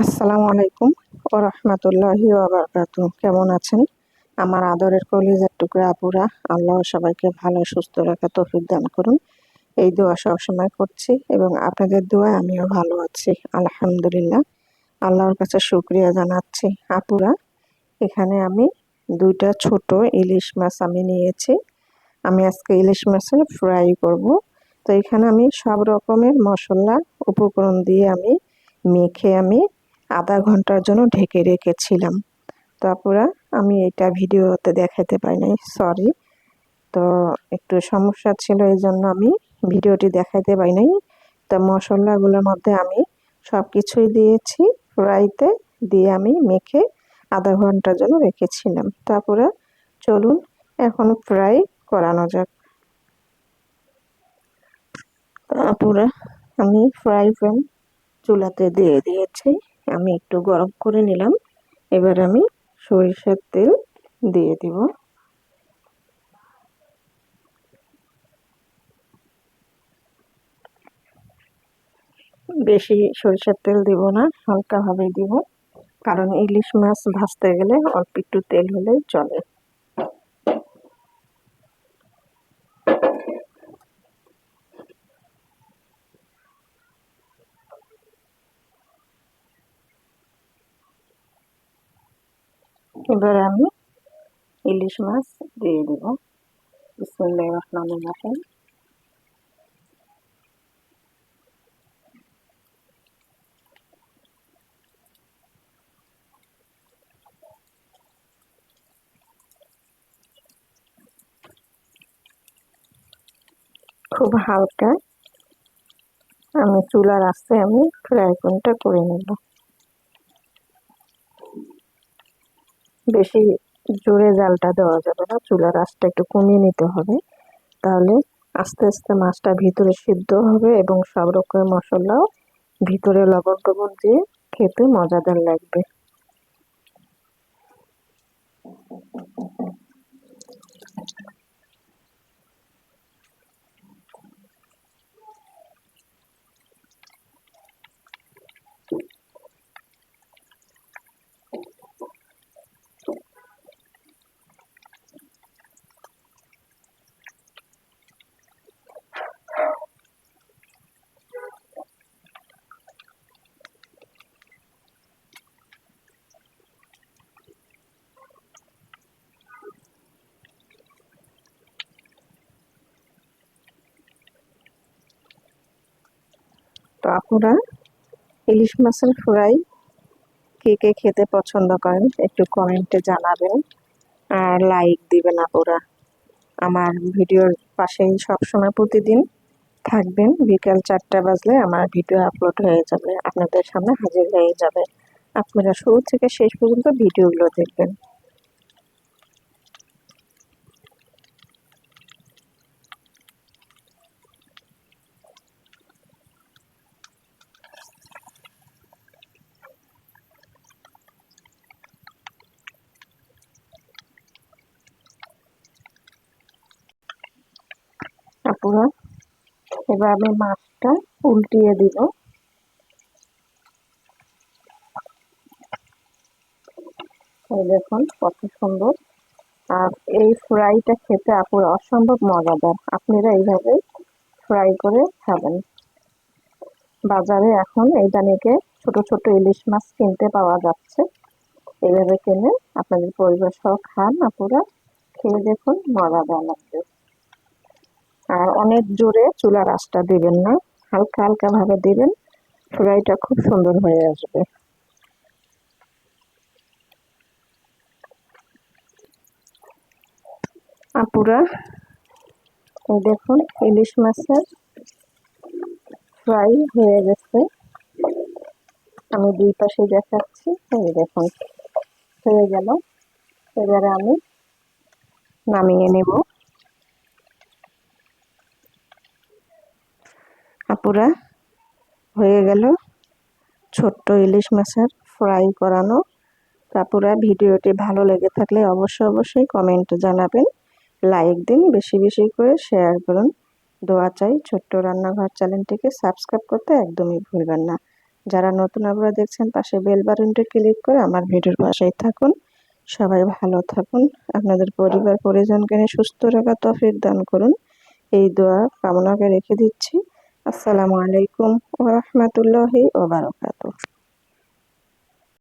আসসালামু আলাইকুম ও রহমতুল্লাহি ওয়া কেমন আছেন আমার আদরের কলিজার টুকরা আপুরা? আল্লাহ সবাইকে ভালো সুস্থ রাখা তৌফিক দান করুন, এই দোয়া সবসময় করছি এবং আপনাদের দোয়ায় আমিও ভালো আছি আলহামদুলিল্লাহ। আল্লাহর কাছে শুকরিয়া জানাচ্ছি। আপুরা, এখানে আমি দুইটা ছোট ইলিশ মাছ আমি নিয়েছি। আমি আজকে ইলিশ মাছের ফ্রাই করব। তো এখানে আমি সব রকমের মশলা উপকরণ দিয়ে আমি মেখে আধা ঘন্টার জন্য ঢেকে রেখেছিলাম। তারপরে আমি এটা ভিডিওতে দেখাতে পাই নাই, সরি। তো একটু সমস্যা ছিল, এই জন্য আমি ভিডিওটি দেখাতে পাই নাই। তো মশলাগুলোর মধ্যে আমি সব কিছুই দিয়েছি, ফ্রাইতে দিয়ে আমি মেখে আধা ঘন্টার জন্য রেখেছিলাম। তারপরে চলুন এখন ফ্রাই করানো যাক। তারপরে আমি ফ্রাই প্যান চুলাতে দিয়ে দিয়েছি, আমি একটু গরম করে নিলাম। এবার আমি সরিষার তেল দিয়ে দিব। বেশি সরিষার তেল দিব না, হালকা ভাবে দিব, কারণ ইলিশ মাছ ভাজতে গেলে অল্প একটু তেল হলেই চলে। এবার আমি ইলিশ মাছ দিয়ে দিব। বিসমিল্লাহির রহমানির রহিম। খুব হালকা আমি চুলার আঁচে আমি ফ্রাই প্যানটা করে নেব। বেশি জোরে জালটা দেওয়া যাবে না, চুলার আঁচটা একটু কমিয়ে নিতে হবে, তাহলে আস্তে আস্তে মাছটা ভিতরে সিদ্ধ হবে এবং সব রকমের মশলাও ভিতরে লবণ টবণ দিয়ে খেতে মজাদার লাগবে। তো আপনারা ইলিশ মাছের ফ্রাই কে কে খেতে পছন্দ করেন একটু কমেন্টে জানাবেন, আর লাইক দিবেন আপুরা। আমার ভিডিওর পাশেই সবসময় প্রতিদিন থাকবেন। বিকাল 4টা বাজলে আমার ভিডিও আপলোড হয়ে যাবে, আপনাদের সামনে হাজির হয়ে যাবে। আপনারা শুরু থেকে শেষ পর্যন্ত ভিডিওগুলো দেখবেন। আপুরা, এবার আমি মাছটা উল্টিয়ে দিব। এই দেখুন কত সুন্দর। আর এই ফ্রাইটা খেতে আপুরা অসম্ভব মজাদার, আপনারা এইভাবে ফ্রাই করে খাবেন। বাজারে এখন এই দানিকে ছোট ছোট ইলিশ মাছ কিনতে পাওয়া যাচ্ছে, এইভাবে কিনে আপনাদের পরিবার সহ খান আপুরা, খেয়ে দেখুন মজাদার লাগবে। আর অনেক জোরে চুলার আঁচটা দিবেন না, হালকা হালকা ভাবে দিবেন, ফ্রাইটা খুব সুন্দর হয়ে আসবে। আপুরা, এই দেখুন ইলিশ মাছের ফ্রাই হয়ে গেছে, আমি দুই পাশে দেখাচ্ছি। এই দেখুন হয়ে গেল। এবারে আমি নামিয়ে নেব। আপুরা, হয়ে গেল ছোট্ট ইলিশ মাছের ফ্রাই করানো। আপুরা, ভিডিওটি ভালো লেগে থাকলে অবশ্যই কমেন্টে জানাবেন, লাইক দিন, বেশি বেশি করে শেয়ার করুন। দোয়া চাই। ছোট্ট রান্নাঘর চ্যানেলটিকে সাবস্ক্রাইব করতে একদমই ভুলবেন না। যারা নতুন আপনারা দেখছেন পাশে বেল বাটনটি ক্লিক করে আমার ভিডিওর পাশেই থাকুন। সবাই ভালো থাকুন, আপনাদের পরিবার পরিজনকে নিয়ে সুস্থ রাখার তৌফিক দান করুন, এই দোয়া কামনা করে রেখে দিচ্ছি। আসসালামু আলাইকুম ওয়া রাহমাতুল্লাহি ওয়া বারাকাতুহু।